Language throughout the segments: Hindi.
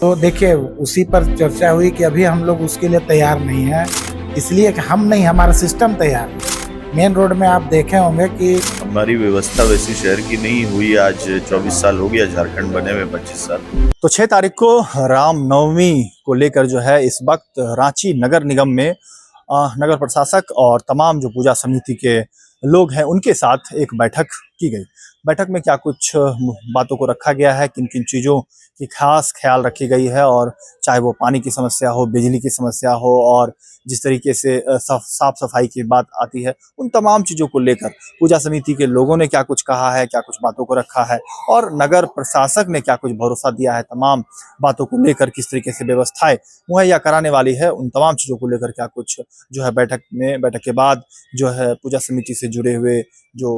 तो देखिए उसी पर चर्चा हुई कि अभी हम लोग उसके लिए तैयार नहीं हैं, इसलिए कि हम नहीं, हमारा सिस्टम तैयार है। मेन रोड में आप देखे होंगे कि हमारी व्यवस्था वैसी शहर की नहीं हुई। आज 24 साल हो गया झारखंड बने हुए, 25 साल। तो 6 तारीख को रामनवमी को लेकर जो है इस वक्त रांची नगर निगम में नगर प्रशासक और तमाम जो पूजा समिति के लोग हैं उनके साथ एक बैठक की गई। बैठक में क्या कुछ बातों को रखा गया है, किन किन चीज़ों की खास ख्याल रखी गई है, और चाहे वो पानी की समस्या हो, बिजली की समस्या हो, और जिस तरीके से साफ सफाई की बात आती है, उन तमाम चीज़ों को लेकर पूजा समिति के लोगों ने क्या कुछ कहा है, क्या कुछ बातों को रखा है, और नगर प्रशासक ने क्या कुछ भरोसा दिया है तमाम बातों को लेकर, किस तरीके से व्यवस्थाएं मुहैया कराने वाली है, उन तमाम चीज़ों को लेकर क्या कुछ जो है बैठक के बाद जो है पूजा समिति से जुड़े हुए जो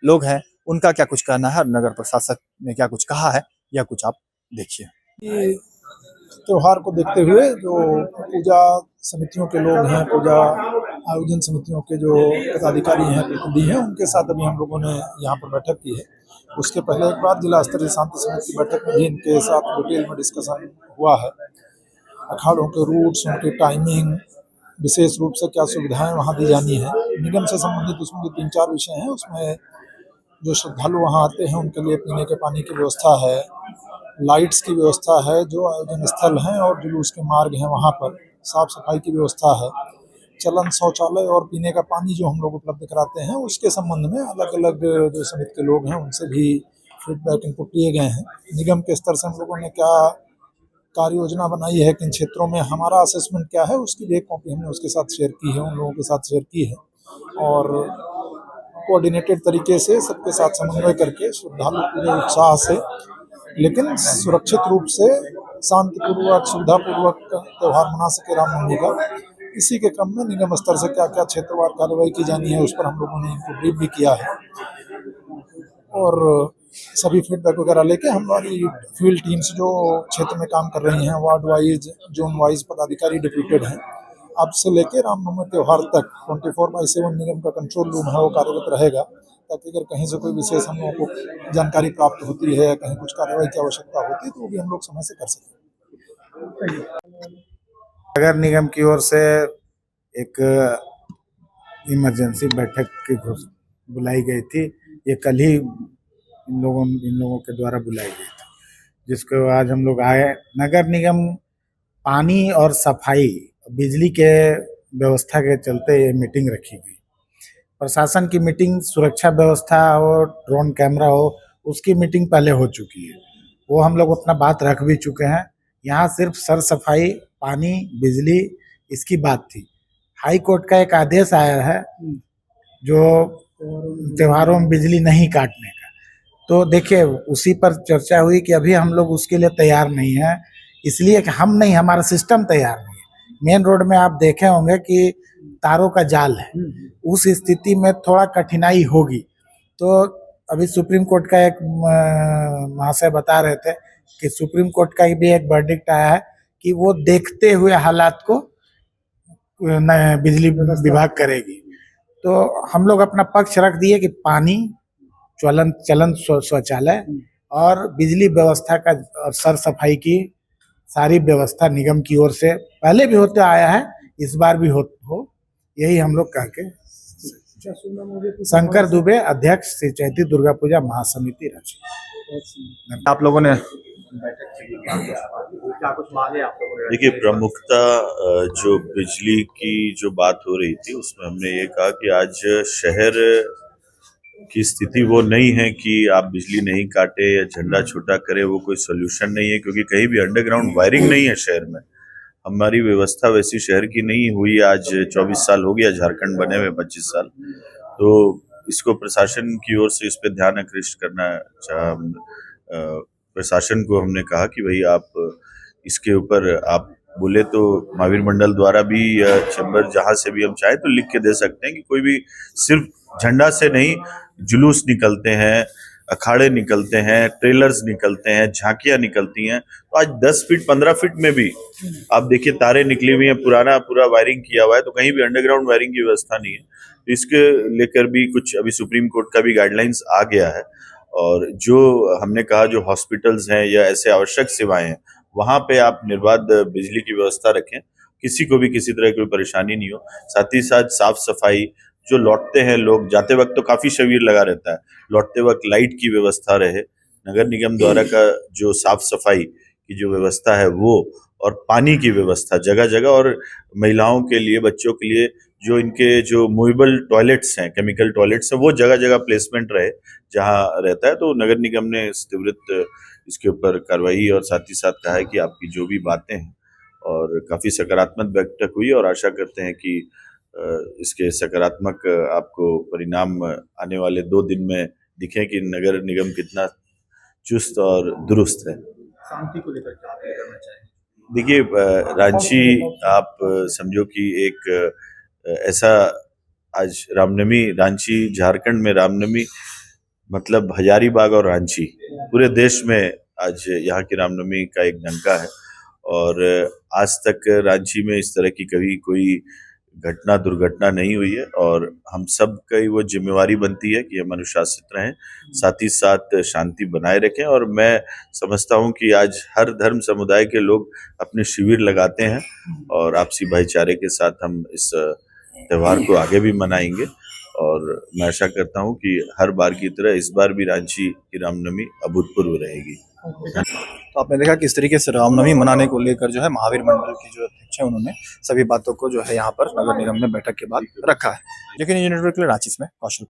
लोग हैं उनका क्या कुछ कहना है, नगर प्रशासक ने क्या कुछ कहा है, या कुछ आप देखिए। त्योहार को देखते हुए जो पूजा समितियों के लोग हैं, पूजा आयोजन समितियों के जो पदाधिकारी हैं, प्रतिनिधि हैं, उनके साथ अभी हम लोगों ने यहाँ पर बैठक की है। उसके पहले एक बार जिला स्तरीय शांति समिति की बैठक में भी इनके साथ डिटेल में डिस्कशन हुआ है। अखाड़ों के रूट्स, उनकी टाइमिंग, विशेष रूप से क्या सुविधाएं वहाँ दी जानी है, निगम से संबंधित उसमें जो 3-4 विषय हैं, उसमें जो श्रद्धालु वहाँ आते हैं उनके लिए पीने के पानी की व्यवस्था है, लाइट्स की व्यवस्था है, जो आयोजन स्थल हैं और जुलूस के मार्ग हैं वहाँ पर साफ सफाई की व्यवस्था है, चलन शौचालय और पीने का पानी जो हम लोग उपलब्ध कराते हैं उसके संबंध में अलग अलग जो समिति के लोग हैं उनसे भी फीडबैक इनपुट लिए गए हैं। निगम के स्तर से हम लोगों ने क्या कार्य योजना बनाई है, किन क्षेत्रों में हमारा असेसमेंट क्या है, उसकी भी एक कॉपी हमने उसके साथ शेयर की है, उन लोगों के साथ शेयर की है, और कोऑर्डिनेटेड तरीके से सबके साथ समन्वय करके श्रद्धालु पूरे उत्साह से लेकिन सुरक्षित रूप से शांतिपूर्वक सुविधापूर्वक त्यौहार मना सके रामनवमी का। इसी के क्रम में निगम स्तर से क्या क्या क्षेत्रवार कार्रवाई की जानी है उस पर हम लोगों ने इनको ब्रीफ भी किया है, और सभी फीडबैक वगैरह लेके हमारी फील्ड टीम्स जो क्षेत्र में काम कर रही हैं, वार्ड वाइज, जोन वाइज पदाधिकारी डिप्यूटेड हैं, अब से लेके रामनवमी त्यौहार तक 24/7 निगम का कंट्रोल रूम है वो कार्यरत रहेगा, ताकि अगर कहीं से कोई विशेष हम लोगों को जानकारी प्राप्त होती है, कहीं कुछ कार्रवाई की आवश्यकता होती है तो वो भी हम लोग समय से कर सकें। नगर निगम की ओर से एक इमरजेंसी बैठक की बुलाई गई थी। ये कल ही इन लोगों के द्वारा बुलाई गई थी, जिसको आज हम लोग आए। नगर निगम पानी और सफाई, बिजली के व्यवस्था के चलते ये मीटिंग रखी गई। प्रशासन की मीटिंग, सुरक्षा व्यवस्था हो, ड्रोन कैमरा हो, उसकी मीटिंग पहले हो चुकी है, वो हम लोग अपना बात रख भी चुके हैं। यहाँ सिर्फ सर सफाई, पानी, बिजली, इसकी बात थी। हाई कोर्ट का एक आदेश आया है जो त्योहारों में बिजली नहीं काटने का, तो देखिए उसी पर चर्चा हुई कि अभी हम लोग उसके लिए तैयार नहीं हैं, इसलिए कि हम नहीं, हमारा सिस्टम तैयार नहीं है। मेन रोड में आप देखे होंगे कि तारों का जाल है, उस स्थिति में थोड़ा कठिनाई होगी। तो अभी सुप्रीम कोर्ट का एक महाशय बता रहे थे कि सुप्रीम कोर्ट का भी एक वर्डिक्ट आया है कि वो देखते हुए हालात को बिजली विभाग करेगी। तो हम लोग अपना पक्ष रख दिए कि पानी, चलन शौचालय और बिजली व्यवस्था का और सर सफाई की सारी व्यवस्था निगम की ओर से पहले भी होते आया है, इस बार भी हो, यही हम लोग कह के। शंकर दुबे, अध्यक्ष श्री चैती दुर्गा पूजा महासमिति रांची। आप लोगों ने देखिए, प्रमुखता जो बिजली की जो बात हो रही थी उसमें हमने ये कहा कि आज शहर की स्थिति वो नहीं है कि आप बिजली नहीं काटे या झंडा छोटा करे, वो कोई सोल्यूशन नहीं है, क्योंकि कहीं भी अंडरग्राउंड वायरिंग नहीं है शहर में। हमारी व्यवस्था वैसी शहर की नहीं हुई। आज 24 साल हो गया झारखंड बने हुए, 25 साल। तो इसको प्रशासन की ओर से इस पर ध्यान आकृष्ट करना चाहा। प्रशासन को हमने कहा कि भाई आप इसके ऊपर आप बोले तो महावीर मंडल द्वारा भी या चैम्बर जहाँ से भी हम चाहे तो लिख के दे सकते हैं कि कोई भी सिर्फ झंडा से नहीं, जुलूस निकलते हैं, अखाड़े निकलते हैं, ट्रेलर्स निकलते हैं, झांकियां निकलती हैं, तो आज 10 फीट 15 फीट में भी आप देखिए तारे निकली हुई हैं, पुराना पूरा वायरिंग किया हुआ है, तो कहीं भी अंडरग्राउंड वायरिंग की व्यवस्था नहीं है। तो इसके लेकर भी कुछ अभी सुप्रीम कोर्ट का भी गाइडलाइंस आ गया है, और जो हमने कहा जो हॉस्पिटल्स हैं या ऐसे आवश्यक सेवाएं हैं वहां पे आप निर्बाध बिजली की व्यवस्था रखें, किसी को भी किसी तरह की कोई परेशानी नहीं हो। साथ ही साथ साफ सफाई, जो लौटते हैं लोग, जाते वक्त तो काफी शिविर लगा रहता है, लौटते वक्त लाइट की व्यवस्था रहे, नगर निगम द्वारा का जो साफ सफाई की जो व्यवस्था है वो, और पानी की व्यवस्था जगह जगह, और महिलाओं के लिए, बच्चों के लिए जो इनके जो मूवेबल टॉयलेट्स हैं, केमिकल टॉयलेट्स हैं, वो जगह जगह प्लेसमेंट रहे जहाँ रहता है। तो नगर निगम ने त्वरित इसके ऊपर कार्रवाई, और साथ ही साथ कहा है कि आपकी जो भी बातें हैं, और काफी सकारात्मक बैठक हुई, और आशा करते हैं कि इसके सकारात्मक आपको परिणाम आने वाले 2 दिन में दिखें कि नगर निगम कितना चुस्त और दुरुस्त है। शांति को लेकर क्या करना चाहिए? देखिए, रांची आप समझो कि एक ऐसा, आज रामनवमी, रांची झारखंड में रामनवमी मतलब हजारीबाग और रांची, पूरे देश में आज यहाँ की रामनवमी का एक डंका है। और आज तक रांची में इस तरह की कभी कोई घटना, दुर्घटना नहीं हुई है, और हम सब की वो जिम्मेवारी बनती है कि हम अनुशासित रहें, साथ ही साथ शांति बनाए रखें। और मैं समझता हूँ कि आज हर धर्म समुदाय के लोग अपने शिविर लगाते हैं, और आपसी भाईचारे के साथ हम इस त्योहार को आगे भी मनाएंगे। और मैं आशा करता हूँ कि हर बार की तरह इस बार भी रांची की रामनवमी अभूतपूर्व रहेगी। तो आपने देखा किस तरीके से रामनवमी मनाने को लेकर जो है महावीर मंडल के जो अध्यक्ष हैं उन्होंने सभी बातों को जो है यहाँ पर नगर निगम में बैठक के बाद रखा है। लेकिन न्यूज़ नेटवर्क के लिए रांची में कौशल।